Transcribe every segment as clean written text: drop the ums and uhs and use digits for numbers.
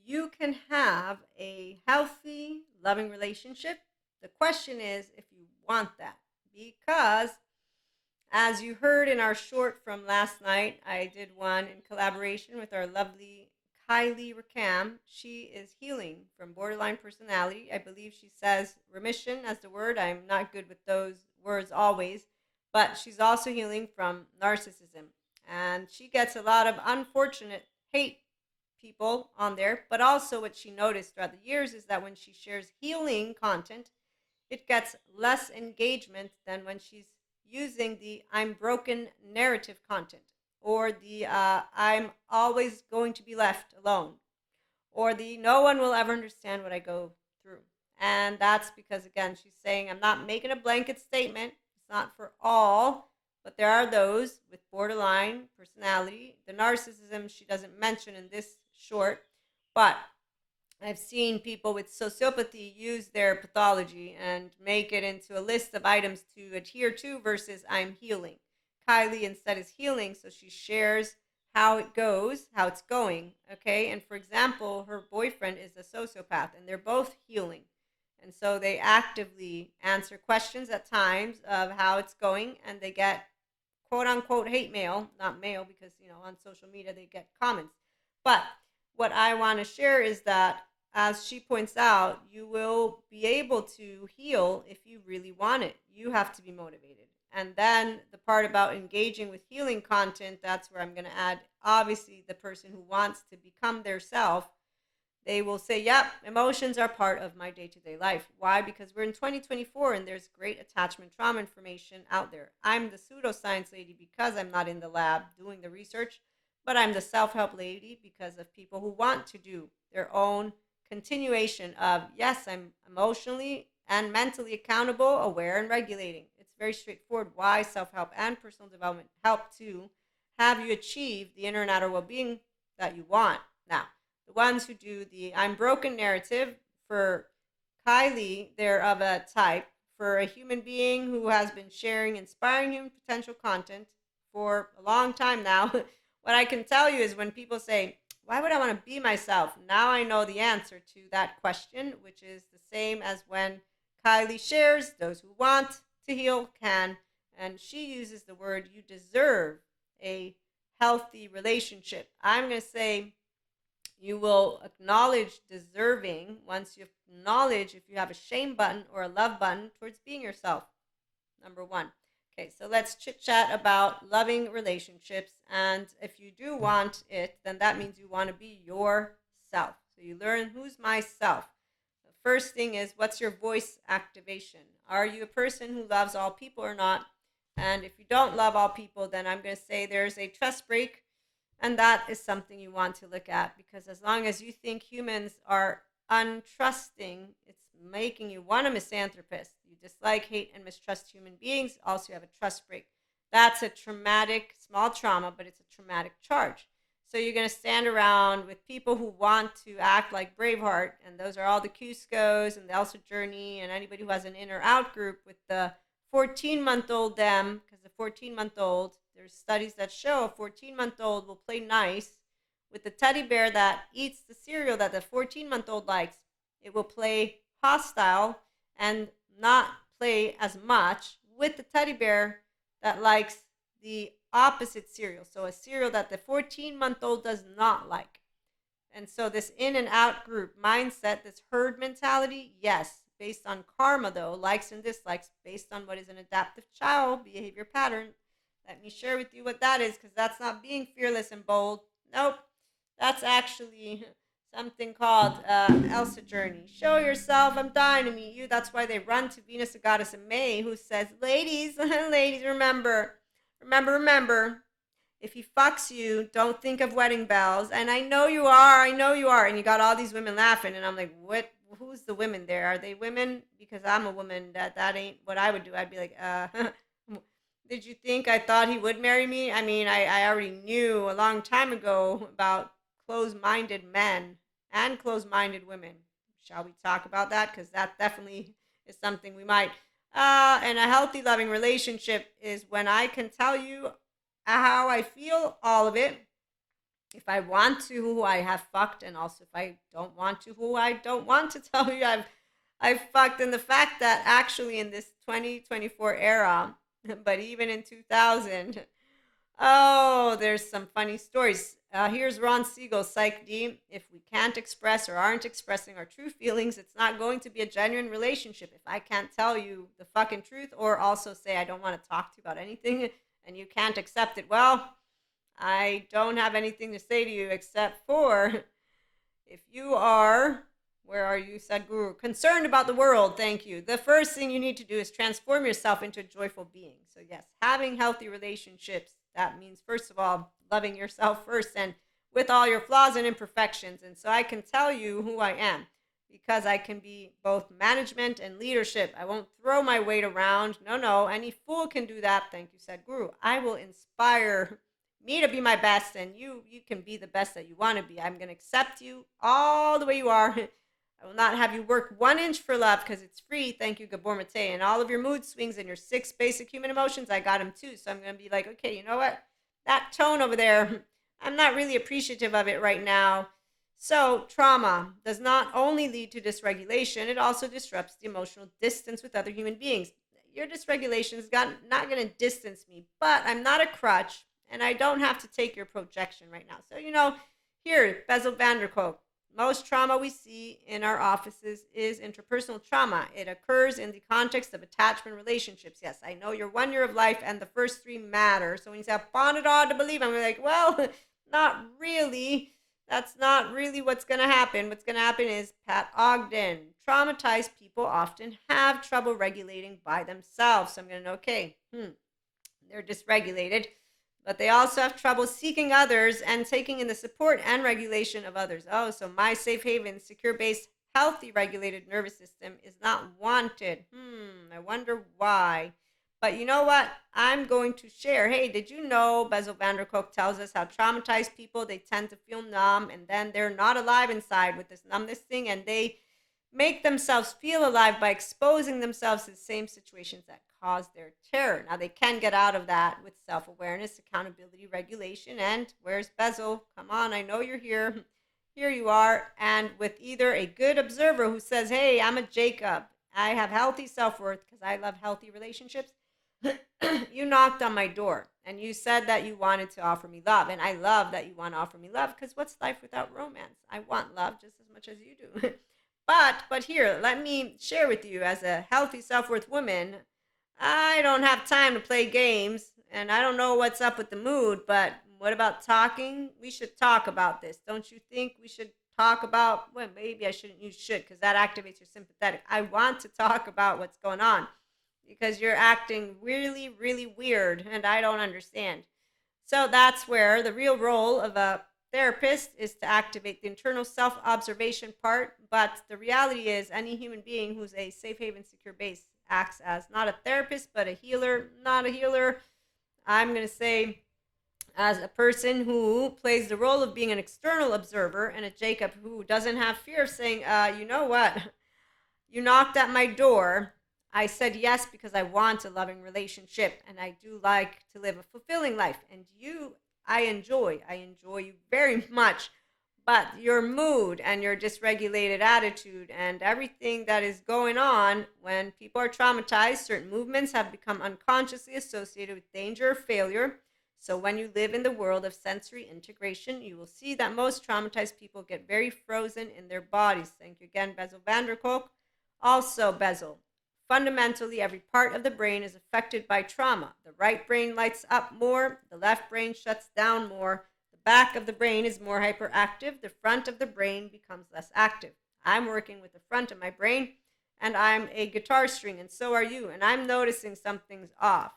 you can have a healthy, loving relationship. The question is if you want that. Because, as you heard in our short from last night, I did one in collaboration with our lovely Kylie Rakam. She is healing from borderline personality. I believe she says remission as the word. I'm not good with those words always, but she's also healing from narcissism. And she gets a lot of unfortunate hate people on there. But also, what she noticed throughout the years is that when she shares healing content, it gets less engagement than when she's using the I'm broken narrative content, or the I'm always going to be left alone, or the no one will ever understand what I go through. And that's because, again, she's saying I'm not making a blanket statement. It's not for all, but there are those with borderline personality. The narcissism she doesn't mention in this short, but I've seen people with sociopathy use their pathology and make it into a list of items to adhere to versus I'm healing. Kylie instead is healing, so she shares how it goes, how it's going. Okay. And for example, her boyfriend is a sociopath and they're both healing. And so they actively answer questions at times of how it's going, and they get quote unquote hate mail, not mail because, on social media they get comments. But what I want to share is that, as she points out, you will be able to heal if you really want it. You have to be motivated. And then the part about engaging with healing content, that's where I'm going to add, obviously, the person who wants to become their self. They will say, yep, emotions are part of my day to day life. Why? Because we're in 2024 and there's great attachment trauma information out there. I'm the pseudoscience lady because I'm not in the lab doing the research, but I'm the self help lady because of people who want to do their own continuation of, yes, I'm emotionally and mentally accountable, aware, and regulating. It's very straightforward why self help and personal development help to have you achieve the inner and outer well being that you want. Now, the ones who do the I'm broken narrative, for Kylie, they're of a type. For a human being who has been sharing inspiring human potential content for a long time now, what I can tell you is when people say, why would I want to be myself? Now I know the answer to that question, which is the same as when Kylie shares, those who want to heal can. And she uses the word, you deserve a healthy relationship. I'm going to say, you will acknowledge deserving once you acknowledge if you have a shame button or a love button towards being yourself. Number one. Okay, so let's chit chat about loving relationships. And if you do want it, then that means you want to be yourself. So you learn who's myself. The first thing is, what's your voice activation? Are you a person who loves all people or not? And if you don't love all people, then I'm going to say there's a trust break, and that is something you want to look at, because as long as you think humans are untrusting, it's making you one a misanthropist. You dislike, hate, and mistrust human beings. Also, you have a trust break. That's a traumatic, small trauma, but it's a traumatic charge. So you're going to stand around with people who want to act like Braveheart, and those are all the Cuscos and the Elsa Journey, and anybody who has an inner out group with the 14-month-old them, because the 14-month-old, there's studies that show a 14-month-old will play nice with the teddy bear that eats the cereal that the 14-month-old likes. It will play hostile and not play as much with the teddy bear that likes the opposite cereal. So a cereal that the 14-month-old does not like. And so this in and out group mindset, this herd mentality, yes, based on karma though, likes and dislikes, based on what is an adaptive child behavior pattern. Let me share with you what that is, because that's not being fearless and bold. Nope. That's actually something called Elsa Journey. Show yourself, I'm dying to meet you. That's why they run to Venus, the goddess of May, who says, ladies, ladies, remember, if he fucks you, don't think of wedding bells. And I know you are. And you got all these women laughing. And I'm like, what? Who's the women there? Are they women? Because I'm a woman. That ain't what I would do. I'd be like, did you think I thought he would marry me? I mean, I already knew a long time ago about closed-minded men and closed-minded women. Shall we talk about that? Because that definitely is something we might. And a healthy, loving relationship is when I can tell you how I feel, all of it, if I want to, who I have fucked, and also if I don't want to, who I don't want to tell you I've fucked. And the fact that actually in this 2024 era, but even in 2000, oh, there's some funny stories. Here's Ron Siegel, Psych D. If we can't express or aren't expressing our true feelings, it's not going to be a genuine relationship. If I can't tell you the fucking truth or also say I don't want to talk to you about anything and you can't accept it, well, I don't have anything to say to you except for if you are, where are you, Sadhguru? Concerned about the world, thank you. The first thing you need to do is transform yourself into a joyful being. So, yes, having healthy relationships, that means, first of all, loving yourself first and with all your flaws and imperfections. And so I can tell you who I am because I can be both management and leadership. I won't throw my weight around. No, any fool can do that. Thank you, Sadhguru. I will inspire me to be my best, and you can be the best that you want to be. I'm going to accept you all the way you are. I will not have you work 1 inch for love because it's free. Thank you, Gabor Mate. And all of your mood swings and your 6 basic human emotions, I got them too. So I'm going to be like, okay, you know what? That tone over there, I'm not really appreciative of it right now. So trauma does not only lead to dysregulation, it also disrupts the emotional distance with other human beings. Your dysregulation is not going to distance me, but I'm not a crutch and I don't have to take your projection right now. So, here, Bezel Vanderkolk, most trauma we see in our offices is interpersonal trauma. It occurs in the context of attachment relationships. Yes, I know you're 1 year of life and the first 3 matter. So when you say, I found it hard to believe, I'm like, well, not really. That's not really what's going to happen. What's going to happen is Pat Ogden. Traumatized people often have trouble regulating by themselves. So I'm going to know, okay, they're dysregulated, but they also have trouble seeking others and taking in the support and regulation of others. Oh, so my safe haven, secure base, healthy regulated nervous system is not wanted. I wonder why. But you know what? I'm going to share. Hey, did you know Bezel Vanderkolk tells us how traumatized people, they tend to feel numb and then they're not alive inside with this numbness thing, and they make themselves feel alive by exposing themselves to the same situations that cause their terror. Now, they can get out of that with self-awareness, accountability, regulation, and where's Bezel? Come on, I know you're here. Here you are. And with either a good observer who says, hey, I'm a Jacob. I have healthy self-worth because I love healthy relationships. You knocked on my door and you said that you wanted to offer me love. And I love that you want to offer me love because what's life without romance? I want love just as much as you do. But here, let me share with you, as a healthy self-worth woman, I don't have time to play games, and I don't know what's up with the mood, but what about talking? We should talk about this. Don't you think we should talk about, well, maybe I shouldn't use should because that activates your sympathetic. I want to talk about what's going on because you're acting really, really weird, and I don't understand. So that's where the real role of a therapist is to activate the internal self-observation part. But the reality is any human being who's a safe haven secure base acts as not a therapist, but a healer. Not a healer. I'm going to say as a person who plays the role of being an external observer and a Jacob who doesn't have fear of saying, you know what? You knocked at my door. I said yes because I want a loving relationship and I do like to live a fulfilling life. And I enjoy you very much. But your mood and your dysregulated attitude and everything that is going on when people are traumatized, certain movements have become unconsciously associated with danger or failure. So when you live in the world of sensory integration, you will see that most traumatized people get very frozen in their bodies. Thank you again, Bezel Vanderkolk. Also, Bezel, fundamentally, every part of the brain is affected by trauma. The right brain lights up more, the left brain shuts down more. The back of the brain is more hyperactive, the front of the brain becomes less active. I'm working with the front of my brain, and I'm a guitar string, and so are you, and I'm noticing something's off.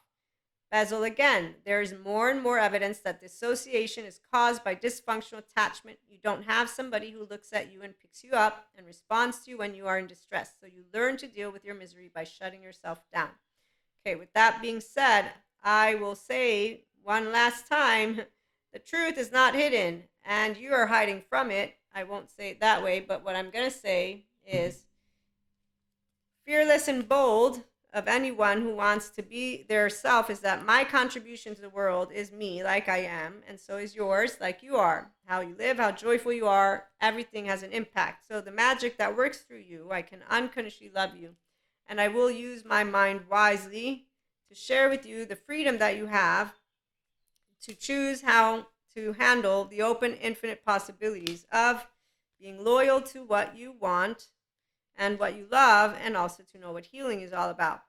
Bezel, again, there is more and more evidence that dissociation is caused by dysfunctional attachment. You don't have somebody who looks at you and picks you up and responds to you when you are in distress. So you learn to deal with your misery by shutting yourself down. Okay, with that being said, I will say one last time, the truth is not hidden and you are hiding from it. I won't say it that way, but what I'm going to say is fearless and bold. of anyone who wants to be their self is that my contribution to the world is me, like I am, and so is yours, like you are. How you live, how joyful you are, everything has an impact. So the magic that works through you, I can unconditionally love you. And I will use my mind wisely to share with you the freedom that you have to choose how to handle the open, infinite possibilities of being loyal to what you want and what you love, and also to know what healing is all about.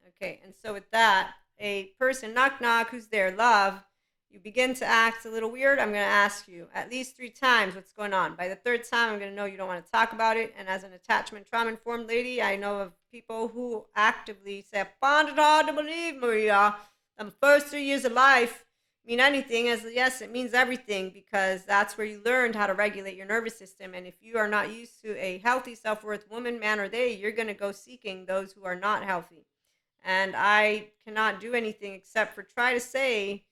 Okay, and so with that, a person, knock knock, who's there, love, you begin to act a little weird, I'm going to ask you at least 3 times what's going on. By the third time, I'm going to know you don't want to talk about it. And as an attachment trauma informed lady, I know of people who actively say, I find it hard to believe, Maria, the first 3 years of life mean anything. As yes, it means everything, because that's where you learned how to regulate your nervous system. And if you are not used to a healthy self-worth woman, man, or they, you're going to go seeking those who are not healthy. And I cannot do anything except for try to say,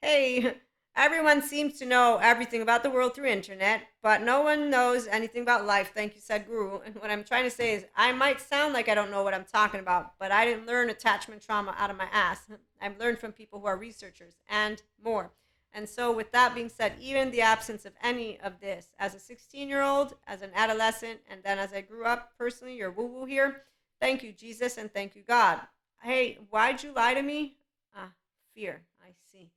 hey, everyone seems to know everything about the world through internet, but no one knows anything about life. Thank you, Sadhguru. And what I'm trying to say is I might sound like I don't know what I'm talking about, but I didn't learn attachment trauma out of my ass. I've learned from people who are researchers and more. And so with that being said, even in the absence of any of this, as a 16-year-old, as an adolescent, and then as I grew up personally, your woo-woo here, thank you, Jesus, and thank you, God. Hey, why'd you lie to me? Fear, I see.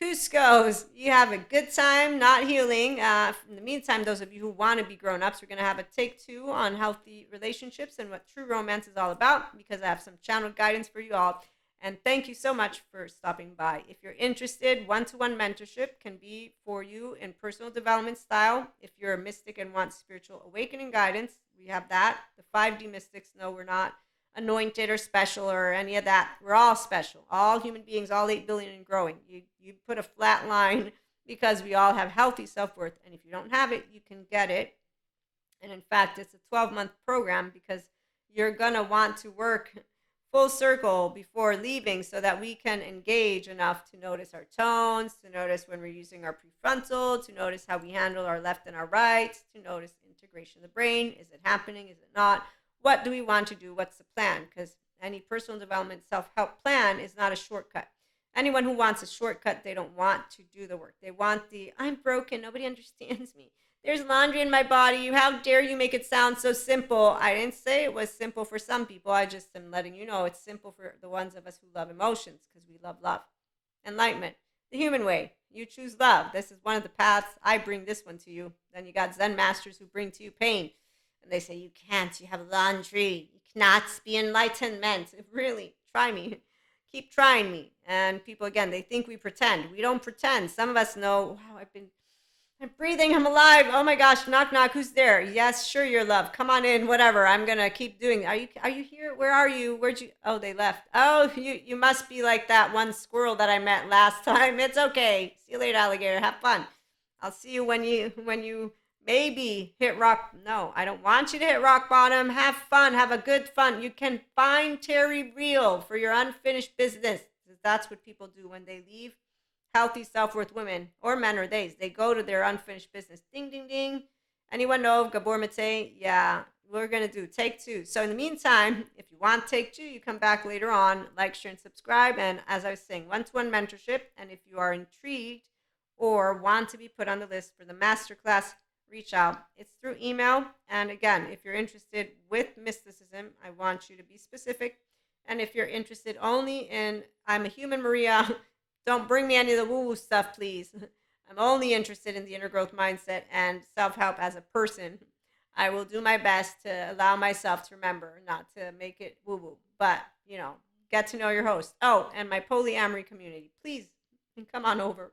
Cusco's, you have a good time not healing. In the meantime, those of you who want to be grown-ups, we're going to have a take 2 on healthy relationships and what true romance is all about, because I have some channeled guidance for you all. And thank you so much for stopping by. If you're interested, one-to-one mentorship can be for you in personal development style. If you're a mystic and want spiritual awakening guidance, we have that. The 5D mystics know we're not anointed or special or any of that. We're all special. All human beings, all 8 billion and growing. You put a flat line because we all have healthy self-worth. And if you don't have it, you can get it. And in fact, it's a 12-month program, because you're going to want to work full circle before leaving so that we can engage enough to notice our tones, to notice when we're using our prefrontal, to notice how we handle our left and our right, to notice integration of the brain. Is it happening? Is it not? What do we want to do? What's the plan? Because any personal development self-help plan is not a shortcut. Anyone who wants a shortcut, they don't want to do the work. They want the, I'm broken, nobody understands me. There's laundry in my body. How dare you make it sound so simple? I didn't say it was simple for some people. I just am letting you know it's simple for the ones of us who love emotions, because we love love. Enlightenment, the human way. You choose love. This is one of the paths. I bring this one to you. Then you got Zen masters who bring to you pain. And they say, you can't, you have laundry. You cannot be enlightenment. Really, try me. Keep trying me. And people, again, they think we pretend. We don't pretend. Some of us know, wow, I'm breathing, I'm alive. Oh my gosh, knock knock, who's there? Yes, sure, your love. Come on in, whatever. I'm gonna keep doing it. Are you here? Where are you? Where'd you Oh, they left. Oh, you must be like that one squirrel that I met last time. It's okay. See you later, alligator. Have fun. I'll see you when you maybe hit rock. No, I don't want you to hit rock bottom. Have fun. Have a good fun. You can find Terry Real for your unfinished business. That's what people do when they leave healthy self-worth women or men or they go to their unfinished business. Ding, ding, ding. Anyone know Gabor Mate? Yeah, we're going to do take 2. So in the meantime, if you want take 2, you come back later on, like, share, and subscribe. And as I was saying, one-to-one mentorship. And if you are intrigued or want to be put on the list for the masterclass, reach out. It's through email. And again, if you're interested with mysticism, I want you to be specific. And if you're interested only in, I'm a human, Maria, don't bring me any of the woo-woo stuff, please. I'm only interested in the inner growth mindset and self-help as a person. I will do my best to allow myself to remember, not to make it woo-woo. But, get to know your host. Oh, and my polyamory community. Please, come on over.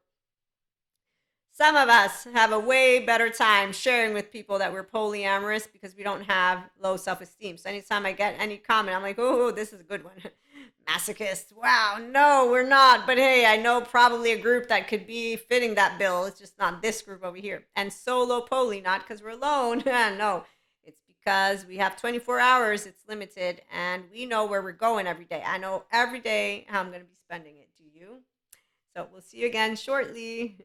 Some of us have a way better time sharing with people that we're polyamorous because we don't have low self-esteem. So anytime I get any comment, I'm like, oh, this is a good one. Masochist. Wow, no, we're not. But hey, I know probably a group that could be fitting that bill. It's just not this group over here. And solo poly, not because we're alone. No, it's because we have 24 hours. It's limited. And we know where we're going every day. I know every day how I'm going to be spending it. Do you? So we'll see you again shortly.